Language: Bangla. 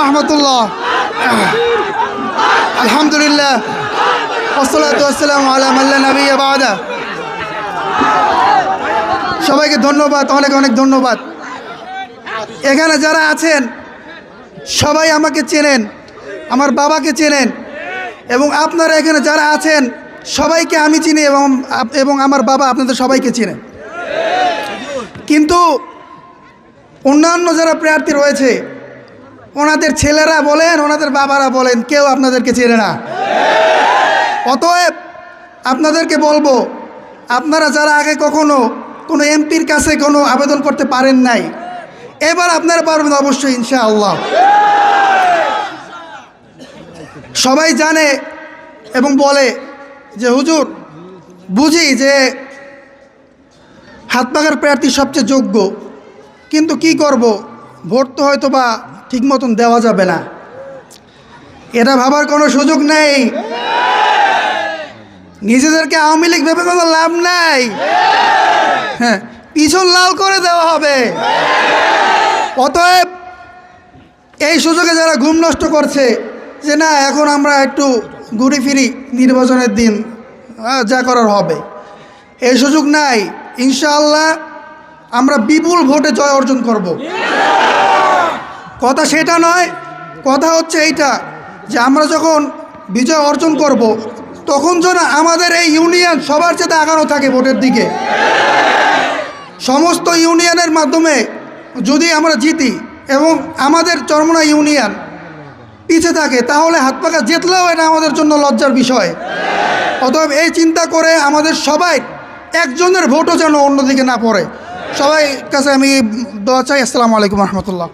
রহমতুল্লাহ। আলহামদুলিল্লাহ, ওয়াসসালাতু ওয়াসসালামু আলা মান লা নাবিয়্যা বা'দা। সবাইকে ধন্যবাদ, অনেক অনেক ধন্যবাদ। এখানে যারা আছেন সবাই আমাকে চেনেন, আমার বাবাকে চেনেন, এবং আপনারা এখানে যারা আছেন সবাইকে আমি চিনি, এবং আমার বাবা আপনাদের সবাইকে চেনেন। কিন্তু অন্যান্য যারা প্রার্থী রয়েছে, ওনাদের ছেলেরা বলেন, ওনাদের বাবারা বলেন, কেউ আপনাদেরকে চেনে না। অতএব আপনাদেরকে বলবো, আপনারা যারা আগে কখনো কোনো এমপির কাছে কোনো আবেদন করতে পারেন নাই, এবার আপনারা পারবেন অবশ্যই ইনশাআল্লাহ। সবাই জানে এবং বলে যে হুজুর, বুঝি যে হাতবাগার প্রার্থী সবচেয়ে যোগ্য, কিন্তু কি করব, ভোট তো হয়তো বা ঠিক মতন দেওয়া যাবে না। এটা ভাবার কোনো সুযোগ নেই। নিজেদেরকে আওয়ামী লীগ ভেবে কোনো লাভ নাই। হ্যাঁ, পিছন লাল করে দেওয়া হবে। অতএব এই সুযোগে যারা ঘুম নষ্ট করছে যে না এখন আমরা একটু ঘুরে ফিরি, নির্বাচনের দিন যা করার হবে, এই সুযোগ নাই। ইনশাআল্লাহ আমরা বিপুল ভোটে জয় অর্জন করব। কথা সেটা নয়, কথা হচ্ছে এইটা যে আমরা যখন বিজয় অর্জন করব তখন যেন আমাদের এই ইউনিয়ন সবার চেয়ে আগানো থাকে ভোটের দিকে। সমস্ত ইউনিয়নের মাধ্যমে যদি আমরা জিতি এবং আমাদের চরমোনা ইউনিয়ন পিছে থাকে, তাহলে হাতপাখা জিতলেও এটা আমাদের জন্য লজ্জার বিষয়। অতএব এই চিন্তা করে আমাদের সবাই একজনের ভোটও যেন অন্যদিকে না পড়ে, সবাই কাছে আমি দোয়া চাই। আসসালামু আলাইকুম রহমতুল্লাহ।